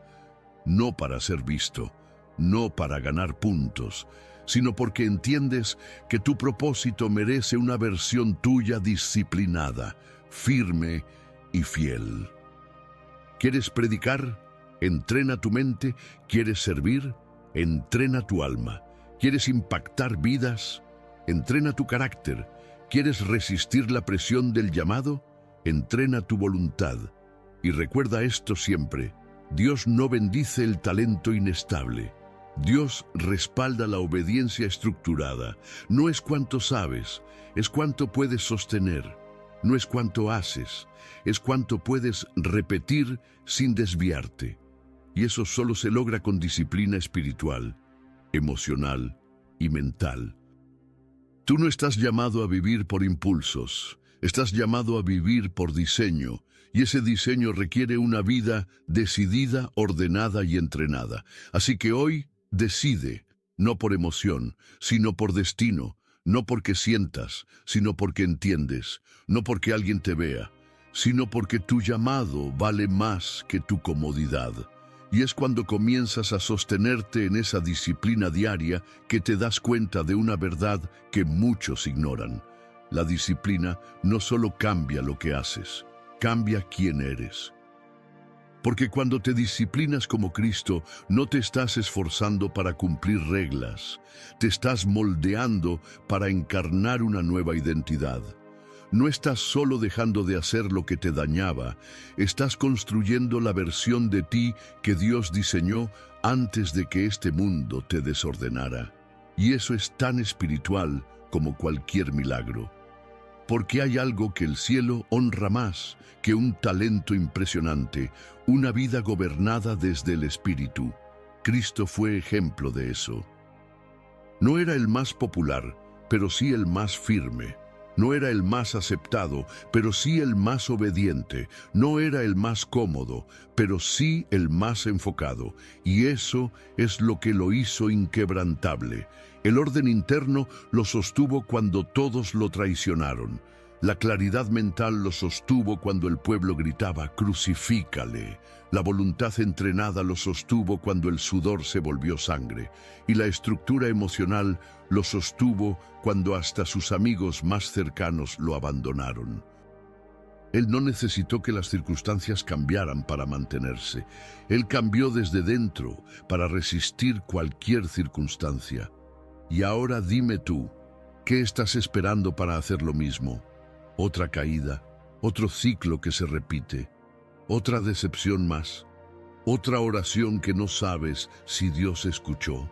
no para ser visto, no para ganar puntos, sino porque entiendes que tu propósito merece una versión tuya disciplinada, firme y fiel. ¿Quieres predicar? Entrena tu mente. ¿Quieres servir? Entrena tu alma. ¿Quieres impactar vidas? Entrena tu carácter. ¿Quieres resistir la presión del llamado? Entrena tu voluntad. Y recuerda esto siempre: Dios no bendice el talento inestable. Dios respalda la obediencia estructurada. No es cuánto sabes, es cuánto puedes sostener. No es cuánto haces, es cuánto puedes repetir sin desviarte. Y eso solo se logra con disciplina espiritual, emocional y mental. Tú no estás llamado a vivir por impulsos, estás llamado a vivir por diseño, y ese diseño requiere una vida decidida, ordenada y entrenada. Así que hoy, decide, no por emoción, sino por destino, no porque sientas, sino porque entiendes, no porque alguien te vea, sino porque tu llamado vale más que tu comodidad. Y es cuando comienzas a sostenerte en esa disciplina diaria que te das cuenta de una verdad que muchos ignoran. La disciplina no solo cambia lo que haces, cambia quién eres. Porque cuando te disciplinas como Cristo, no te estás esforzando para cumplir reglas, te estás moldeando para encarnar una nueva identidad. No estás solo dejando de hacer lo que te dañaba, estás construyendo la versión de ti que Dios diseñó antes de que este mundo te desordenara. Y eso es tan espiritual como cualquier milagro. Porque hay algo que el cielo honra más que un talento impresionante, una vida gobernada desde el Espíritu. Cristo fue ejemplo de eso. No era el más popular, pero sí el más firme. No era el más aceptado, pero sí el más obediente. No era el más cómodo, pero sí el más enfocado. Y eso es lo que lo hizo inquebrantable. El orden interno lo sostuvo cuando todos lo traicionaron. La claridad mental lo sostuvo cuando el pueblo gritaba «Crucifícale». La voluntad entrenada lo sostuvo cuando el sudor se volvió sangre. Y la estructura emocional lo sostuvo cuando hasta sus amigos más cercanos lo abandonaron. Él no necesitó que las circunstancias cambiaran para mantenerse. Él cambió desde dentro para resistir cualquier circunstancia. Y ahora dime tú, ¿qué estás esperando para hacer lo mismo? Otra caída, otro ciclo que se repite, otra decepción más, otra oración que no sabes si Dios escuchó.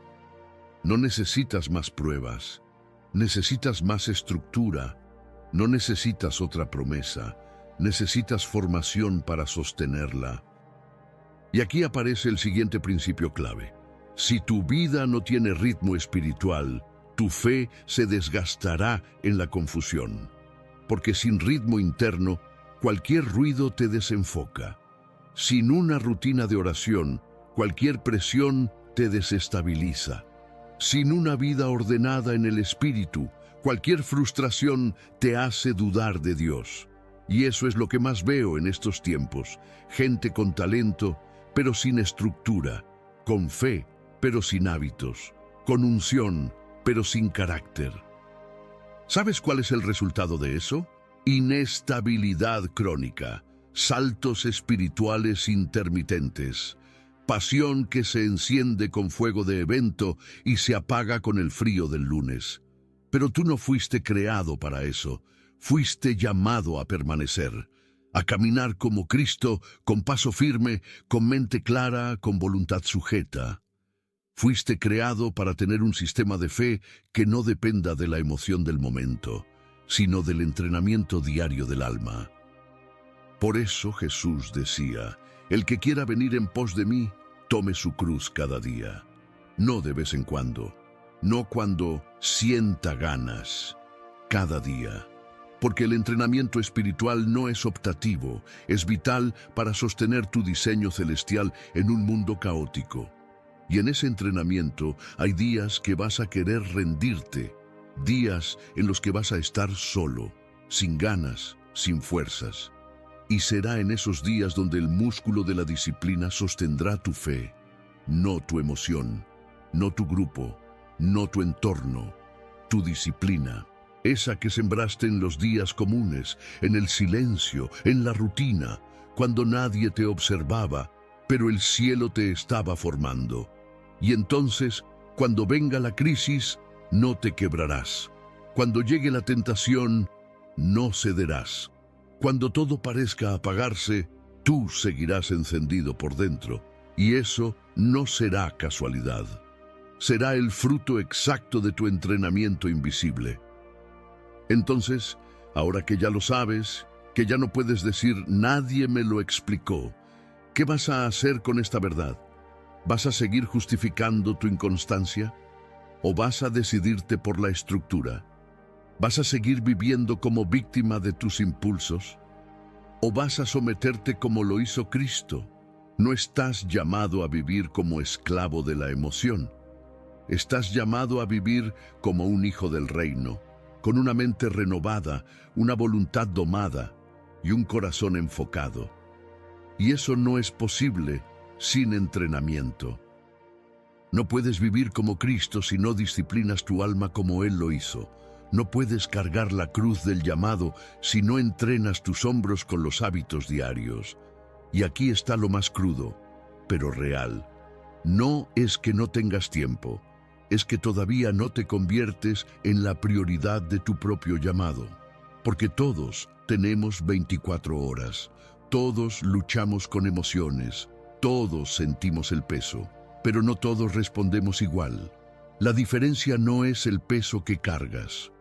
No necesitas más pruebas, necesitas más estructura, no necesitas otra promesa, necesitas formación para sostenerla. Y aquí aparece el siguiente principio clave. Si tu vida no tiene ritmo espiritual, tu fe se desgastará en la confusión. Porque sin ritmo interno, cualquier ruido te desenfoca. Sin una rutina de oración, cualquier presión te desestabiliza. Sin una vida ordenada en el espíritu, cualquier frustración te hace dudar de Dios. Y eso es lo que más veo en estos tiempos. Gente con talento, pero sin estructura. Con fe, pero sin hábitos. Con unción, pero sin carácter. ¿Sabes cuál es el resultado de eso? Inestabilidad crónica, saltos espirituales intermitentes, pasión que se enciende con fuego de evento y se apaga con el frío del lunes. Pero tú no fuiste creado para eso, fuiste llamado a permanecer, a caminar como Cristo, con paso firme, con mente clara, con voluntad sujeta. Fuiste creado para tener un sistema de fe que no dependa de la emoción del momento, sino del entrenamiento diario del alma. Por eso Jesús decía, el que quiera venir en pos de mí, tome su cruz cada día. No de vez en cuando, no cuando sienta ganas, cada día. Porque el entrenamiento espiritual no es optativo, es vital para sostener tu diseño celestial en un mundo caótico. Y en ese entrenamiento hay días que vas a querer rendirte, días en los que vas a estar solo, sin ganas, sin fuerzas. Y será en esos días donde el músculo de la disciplina sostendrá tu fe, no tu emoción, no tu grupo, no tu entorno, tu disciplina. Esa que sembraste en los días comunes, en el silencio, en la rutina, cuando nadie te observaba, pero el cielo te estaba formando. Y entonces, cuando venga la crisis, no te quebrarás. Cuando llegue la tentación, no cederás. Cuando todo parezca apagarse, tú seguirás encendido por dentro. Y eso no será casualidad. Será el fruto exacto de tu entrenamiento invisible. Entonces, ahora que ya lo sabes, que ya no puedes decir «nadie me lo explicó», ¿qué vas a hacer con esta verdad? ¿Vas a seguir justificando tu inconstancia? ¿O vas a decidirte por la estructura? ¿Vas a seguir viviendo como víctima de tus impulsos? ¿O vas a someterte como lo hizo Cristo? No estás llamado a vivir como esclavo de la emoción. Estás llamado a vivir como un hijo del reino, con una mente renovada, una voluntad domada y un corazón enfocado. Y eso no es posible sin entrenamiento. No puedes vivir como Cristo si no disciplinas tu alma como Él lo hizo. No puedes cargar la cruz del llamado si no entrenas tus hombros con los hábitos diarios. Y aquí está lo más crudo, pero real. No es que no tengas tiempo, es que todavía no te conviertes en la prioridad de tu propio llamado. Porque todos tenemos 24 horas, todos luchamos con emociones, todos sentimos el peso, pero no todos respondemos igual. La diferencia no es el peso que cargas,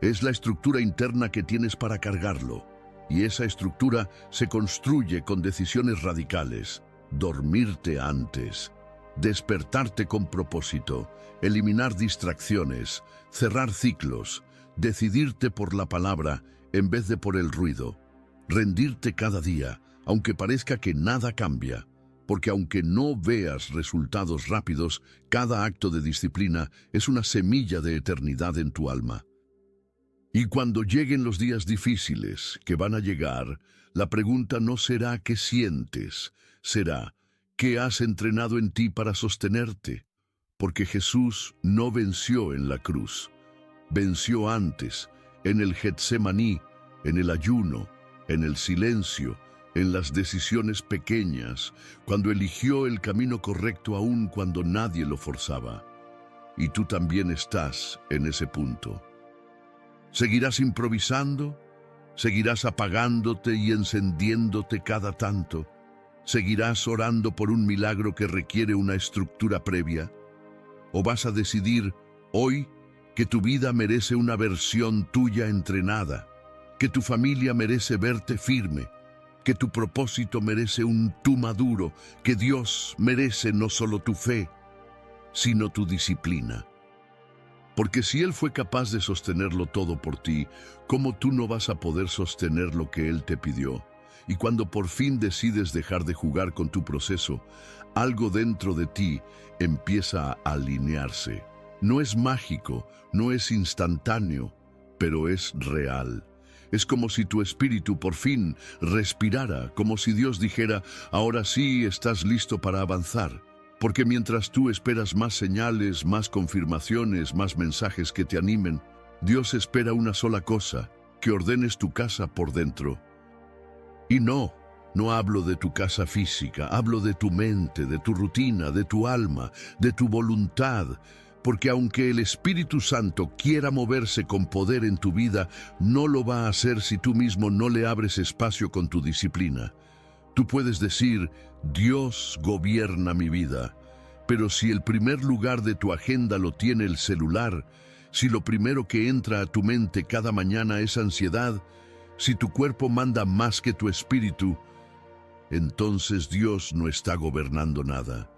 es la estructura interna que tienes para cargarlo. Y esa estructura se construye con decisiones radicales. Dormirte antes, despertarte con propósito, eliminar distracciones, cerrar ciclos, decidirte por la palabra en vez de por el ruido, rendirte cada día, aunque parezca que nada cambia, porque aunque no veas resultados rápidos, cada acto de disciplina es una semilla de eternidad en tu alma. Y cuando lleguen los días difíciles que van a llegar, la pregunta no será qué sientes, será qué has entrenado en ti para sostenerte. Porque Jesús no venció en la cruz, venció antes, en el Getsemaní, en el ayuno, en el silencio, en las decisiones pequeñas, cuando eligió el camino correcto aún cuando nadie lo forzaba. Y tú también estás en ese punto. ¿Seguirás improvisando? ¿Seguirás apagándote y encendiéndote cada tanto? ¿Seguirás orando por un milagro que requiere una estructura previa? ¿O vas a decidir hoy que tu vida merece una versión tuya entrenada, que tu familia merece verte firme, que tu propósito merece un tú maduro, que Dios merece no solo tu fe, sino tu disciplina? Porque si Él fue capaz de sostenerlo todo por ti, ¿cómo tú no vas a poder sostener lo que Él te pidió? Y cuando por fin decides dejar de jugar con tu proceso, algo dentro de ti empieza a alinearse. No es mágico, no es instantáneo, pero es real. Es como si tu espíritu por fin respirara, como si Dios dijera, ahora sí estás listo para avanzar. Porque mientras tú esperas más señales, más confirmaciones, más mensajes que te animen, Dios espera una sola cosa, que ordenes tu casa por dentro. Y no hablo de tu casa física, hablo de tu mente, de tu rutina, de tu alma, de tu voluntad, porque aunque el Espíritu Santo quiera moverse con poder en tu vida, no lo va a hacer si tú mismo no le abres espacio con tu disciplina. Tú puedes decir, Dios gobierna mi vida, pero si el primer lugar de tu agenda lo tiene el celular, si lo primero que entra a tu mente cada mañana es ansiedad, si tu cuerpo manda más que tu espíritu, entonces Dios no está gobernando nada.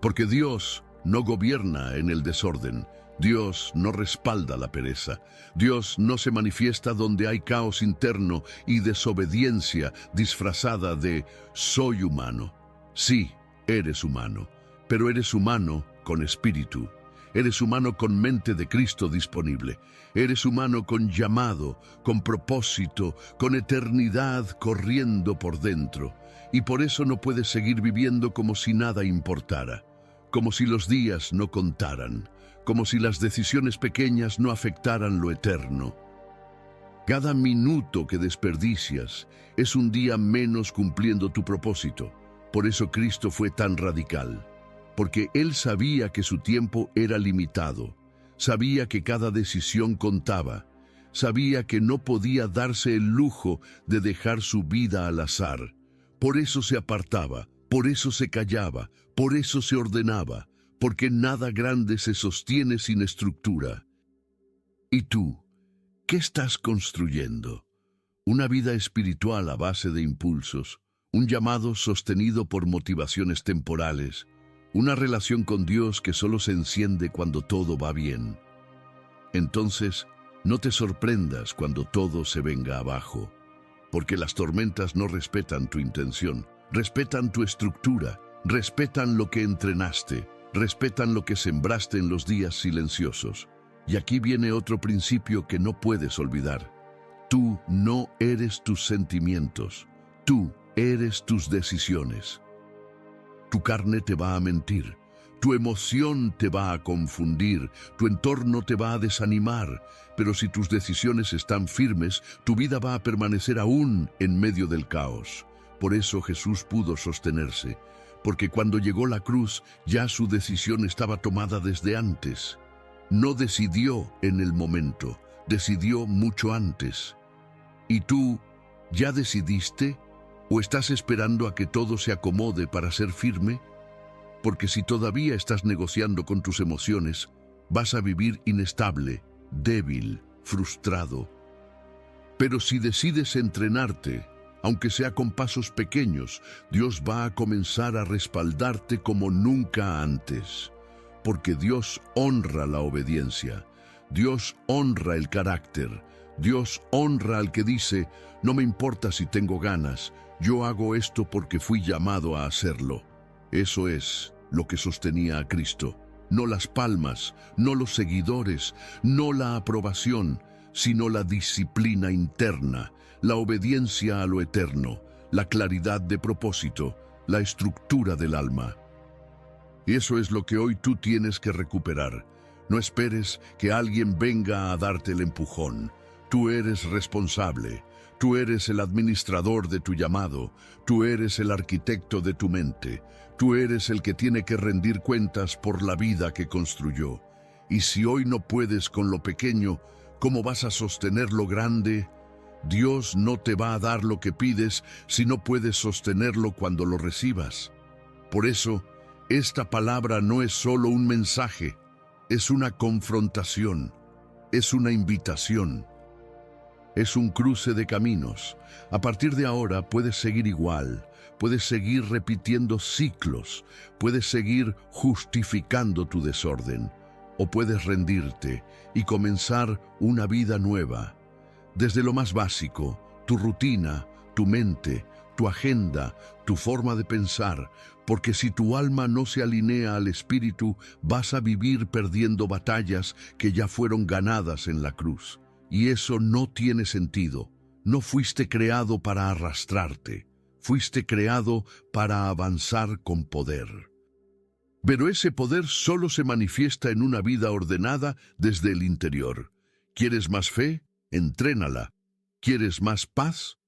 Porque Dios no gobierna en el desorden, Dios no respalda la pereza, Dios no se manifiesta donde hay caos interno y desobediencia disfrazada de soy humano. Sí, eres humano, pero eres humano con espíritu. Eres humano con mente de Cristo disponible. Eres humano con llamado, con propósito, con eternidad corriendo por dentro. Y por eso no puedes seguir viviendo como si nada importara, como si los días no contaran, como si las decisiones pequeñas no afectaran lo eterno. Cada minuto que desperdicias es un día menos cumpliendo tu propósito. Por eso Cristo fue tan radical. Porque Él sabía que su tiempo era limitado, sabía que cada decisión contaba, sabía que no podía darse el lujo de dejar su vida al azar. Por eso se apartaba, por eso se callaba, por eso se ordenaba, porque nada grande se sostiene sin estructura. ¿Y tú? ¿Qué estás construyendo? ¿Una vida espiritual a base de impulsos? ¿Un llamado sostenido por motivaciones temporales? ¿Una relación con Dios que solo se enciende cuando todo va bien? Entonces, no te sorprendas cuando todo se venga abajo, porque las tormentas no respetan tu intención, respetan tu estructura, respetan lo que entrenaste, respetan lo que sembraste en los días silenciosos. Y aquí viene otro principio que no puedes olvidar. Tú no eres tus sentimientos, tú eres tus decisiones. Tu carne te va a mentir, tu emoción te va a confundir, tu entorno te va a desanimar, pero si tus decisiones están firmes, tu vida va a permanecer aún en medio del caos. Por eso Jesús pudo sostenerse, porque cuando llegó la cruz ya su decisión estaba tomada desde antes. No decidió en el momento, decidió mucho antes. ¿Y tú ya decidiste? ¿O estás esperando a que todo se acomode para ser firme? Porque si todavía estás negociando con tus emociones, vas a vivir inestable, débil, frustrado. Pero si decides entrenarte, aunque sea con pasos pequeños, Dios va a comenzar a respaldarte como nunca antes. Porque Dios honra la obediencia, Dios honra el carácter, Dios honra al que dice, no me importa si tengo ganas, yo hago esto porque fui llamado a hacerlo. Eso es lo que sostenía a Cristo. No las palmas, no los seguidores, no la aprobación, sino la disciplina interna, la obediencia a lo eterno, la claridad de propósito, la estructura del alma. Y eso es lo que hoy tú tienes que recuperar. No esperes que alguien venga a darte el empujón. Tú eres responsable. Tú eres el administrador de tu llamado. Tú eres el arquitecto de tu mente. Tú eres el que tiene que rendir cuentas por la vida que construyó. Y si hoy no puedes con lo pequeño, ¿cómo vas a sostener lo grande? Dios no te va a dar lo que pides si no puedes sostenerlo cuando lo recibas. Por eso, esta palabra no es solo un mensaje, es una confrontación, es una invitación. Es un cruce de caminos. A partir de ahora puedes seguir igual, puedes seguir repitiendo ciclos, puedes seguir justificando tu desorden, o puedes rendirte y comenzar una vida nueva. Desde lo más básico, tu rutina, tu mente, tu agenda, tu forma de pensar, porque si tu alma no se alinea al espíritu, vas a vivir perdiendo batallas que ya fueron ganadas en la cruz. Y eso no tiene sentido. No fuiste creado para arrastrarte, fuiste creado para avanzar con poder. Pero ese poder solo se manifiesta en una vida ordenada desde el interior. ¿Quieres más fe? Entrénala. ¿Quieres más paz?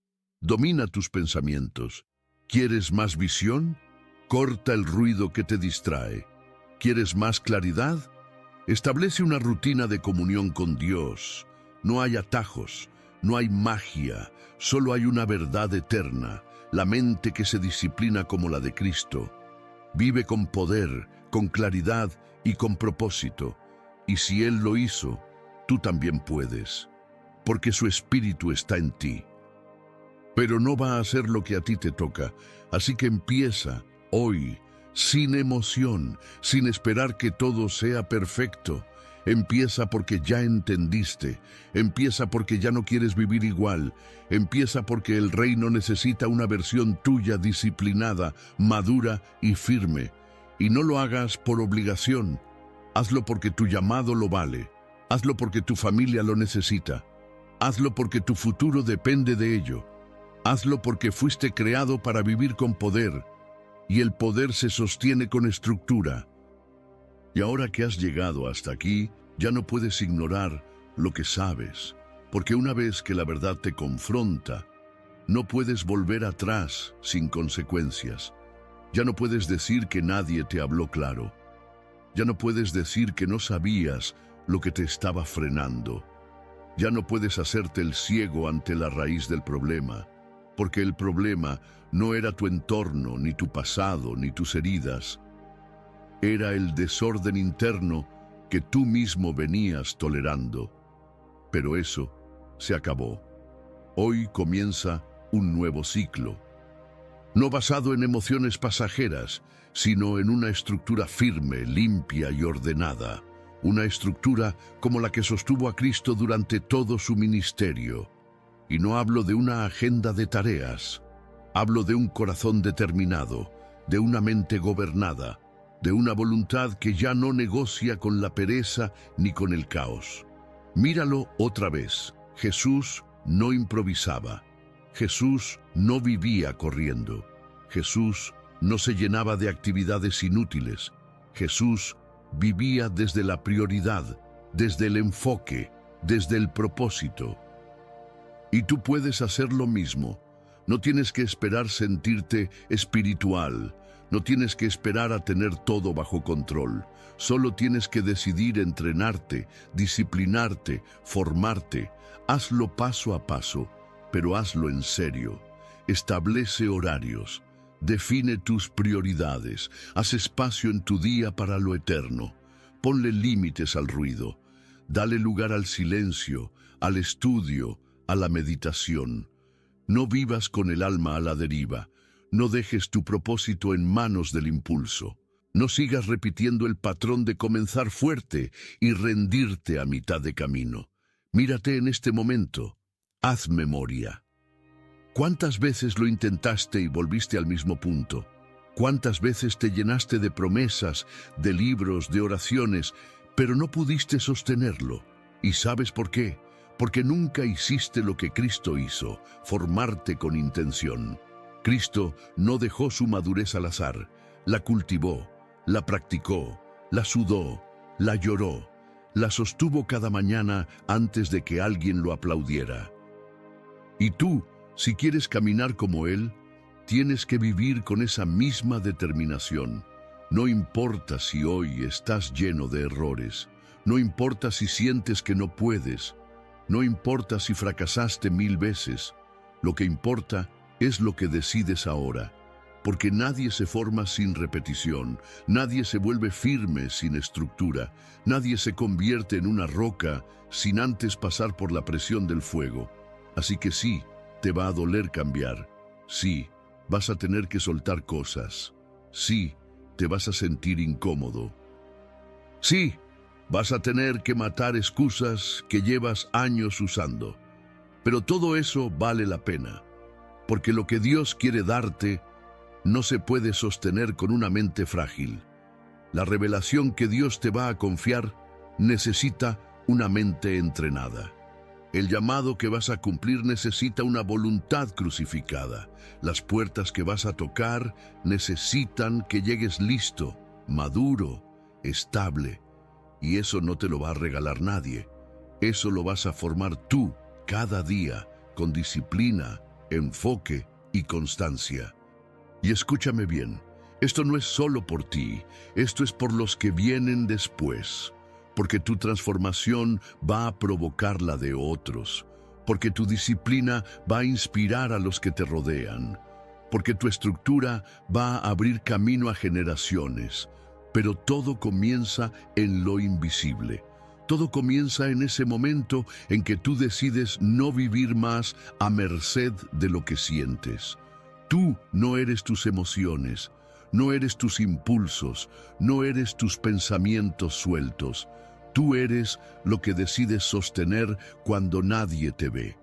Domina tus pensamientos. ¿Quieres más visión? Corta el ruido que te distrae. ¿Quieres más claridad? Establece una rutina de comunión con Dios. No hay atajos, no hay magia, solo hay una verdad eterna, la mente que se disciplina como la de Cristo. Vive con poder, con claridad y con propósito. Y si Él lo hizo, tú también puedes, porque su espíritu está en ti. Pero no va a hacer lo que a ti te toca, así que empieza hoy, sin emoción, sin esperar que todo sea perfecto. Empieza porque ya entendiste, empieza porque ya no quieres vivir igual, empieza porque el reino necesita una versión tuya disciplinada, madura y firme. Y no lo hagas por obligación, hazlo porque tu llamado lo vale, hazlo porque tu familia lo necesita, hazlo porque tu futuro depende de ello, hazlo porque fuiste creado para vivir con poder, y el poder se sostiene con estructura. Y ahora que has llegado hasta aquí, ya no puedes ignorar lo que sabes, porque una vez que la verdad te confronta, no puedes volver atrás sin consecuencias. Ya no puedes decir que nadie te habló claro. Ya no puedes decir que no sabías lo que te estaba frenando. Ya no puedes hacerte el ciego ante la raíz del problema, porque el problema no era tu entorno, ni tu pasado, ni tus heridas. Era el desorden interno que tú mismo venías tolerando. Pero eso se acabó. Hoy comienza un nuevo ciclo. No basado en emociones pasajeras, sino en una estructura firme, limpia y ordenada. Una estructura como la que sostuvo a Cristo durante todo su ministerio. Y no hablo de una agenda de tareas. Hablo de un corazón determinado, de una mente gobernada, de una voluntad que ya no negocia con la pereza ni con el caos. Míralo otra vez. Jesús no improvisaba. Jesús no vivía corriendo. Jesús no se llenaba de actividades inútiles. Jesús vivía desde la prioridad, desde el enfoque, desde el propósito. Y tú puedes hacer lo mismo. No tienes que esperar sentirte espiritual. No tienes que esperar a tener todo bajo control. Solo tienes que decidir entrenarte, disciplinarte, formarte. Hazlo paso a paso, pero hazlo en serio. Establece horarios. Define tus prioridades. Haz espacio en tu día para lo eterno. Ponle límites al ruido. Dale lugar al silencio, al estudio, a la meditación. No vivas con el alma a la deriva. No dejes tu propósito en manos del impulso. No sigas repitiendo el patrón de comenzar fuerte y rendirte a mitad de camino. Mírate en este momento. Haz memoria. ¿Cuántas veces lo intentaste y volviste al mismo punto? ¿Cuántas veces te llenaste de promesas, de libros, de oraciones, pero no pudiste sostenerlo? ¿Y sabes por qué? porque nunca hiciste lo que Cristo hizo, formarte con intención. Cristo no dejó su madurez al azar, la cultivó, la practicó, la sudó, la lloró, la sostuvo cada mañana antes de que alguien lo aplaudiera. Y tú, si quieres caminar como Él, tienes que vivir con esa misma determinación. No importa si hoy estás lleno de errores, no importa si sientes que no puedes, no importa si fracasaste 1000 veces, lo que importa es lo que decides ahora, porque nadie se forma sin repetición, nadie se vuelve firme sin estructura, nadie se convierte en una roca sin antes pasar por la presión del fuego. Así que sí, te va a doler cambiar, sí, vas a tener que soltar cosas, sí, te vas a sentir incómodo, sí, vas a tener que matar excusas que llevas años usando, pero todo eso vale la pena, porque lo que Dios quiere darte no se puede sostener con una mente frágil. La revelación que Dios te va a confiar necesita una mente entrenada. El llamado que vas a cumplir necesita una voluntad crucificada. Las puertas que vas a tocar necesitan que llegues listo, maduro, estable. Y eso no te lo va a regalar nadie. Eso lo vas a formar tú cada día, con disciplina, enfoque y constancia. Y escúchame bien, esto no es solo por ti, esto es por los que vienen después. Porque tu transformación va a provocar la de otros, porque tu disciplina va a inspirar a los que te rodean, porque tu estructura va a abrir camino a generaciones. Pero todo comienza en lo invisible. Todo comienza en ese momento en que tú decides no vivir más a merced de lo que sientes. Tú no eres tus emociones, no eres tus impulsos, no eres tus pensamientos sueltos. Tú eres lo que decides sostener cuando nadie te ve.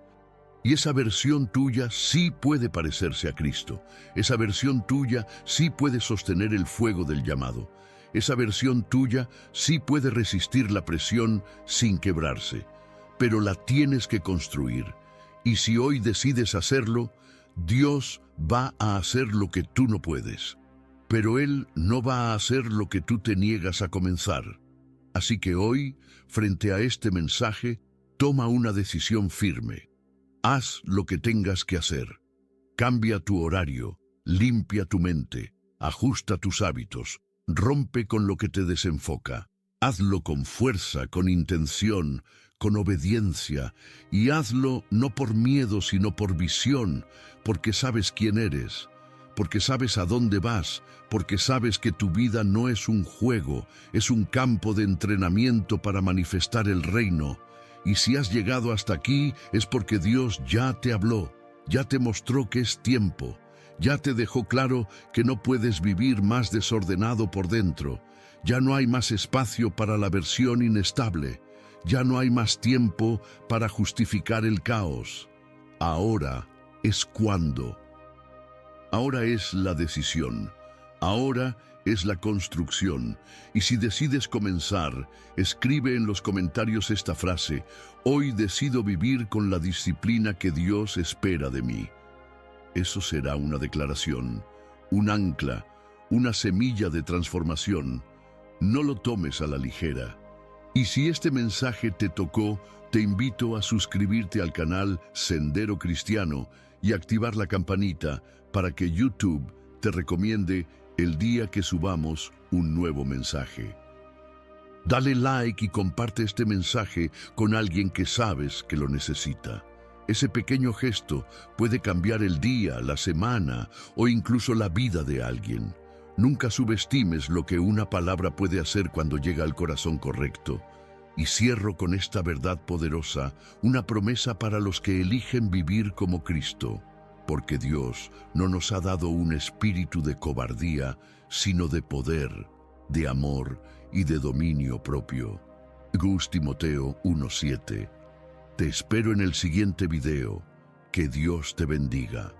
Y esa versión tuya sí puede parecerse a Cristo. Esa versión tuya sí puede sostener el fuego del llamado. Esa versión tuya sí puede resistir la presión sin quebrarse. Pero la tienes que construir. Y si hoy decides hacerlo, Dios va a hacer lo que tú no puedes. Pero Él no va a hacer lo que tú te niegas a comenzar. Así que hoy, frente a este mensaje, toma una decisión firme. Haz lo que tengas que hacer. Cambia tu horario, limpia tu mente, ajusta tus hábitos, rompe con lo que te desenfoca. Hazlo con fuerza, con intención, con obediencia, y hazlo no por miedo, sino por visión, porque sabes quién eres, porque sabes a dónde vas, porque sabes que tu vida no es un juego, es un campo de entrenamiento para manifestar el reino. Y si has llegado hasta aquí es porque Dios ya te habló, ya te mostró que es tiempo, ya te dejó claro que no puedes vivir más desordenado por dentro, ya no hay más espacio para la versión inestable, ya no hay más tiempo para justificar el caos. Ahora es cuando. Ahora es la decisión. Ahora es la construcción. Y si decides comenzar, escribe en los comentarios esta frase: hoy decido vivir con la disciplina que Dios espera de mí. Eso será una declaración, un ancla, una semilla de transformación. No lo tomes a la ligera. Y si este mensaje te tocó, te invito a suscribirte al canal Sendero Cristiano y activar la campanita para que YouTube te recomiende el día que subamos un nuevo mensaje. Dale like y comparte este mensaje con alguien que sabes que lo necesita. Ese pequeño gesto puede cambiar el día, la semana o incluso la vida de alguien. Nunca subestimes lo que una palabra puede hacer cuando llega al corazón correcto. Y cierro con esta verdad poderosa, una promesa para los que eligen vivir como Cristo. Porque Dios no nos ha dado un espíritu de cobardía, sino de poder, de amor y de dominio propio. Timoteo 1:7. Te espero en el siguiente video. Que Dios te bendiga.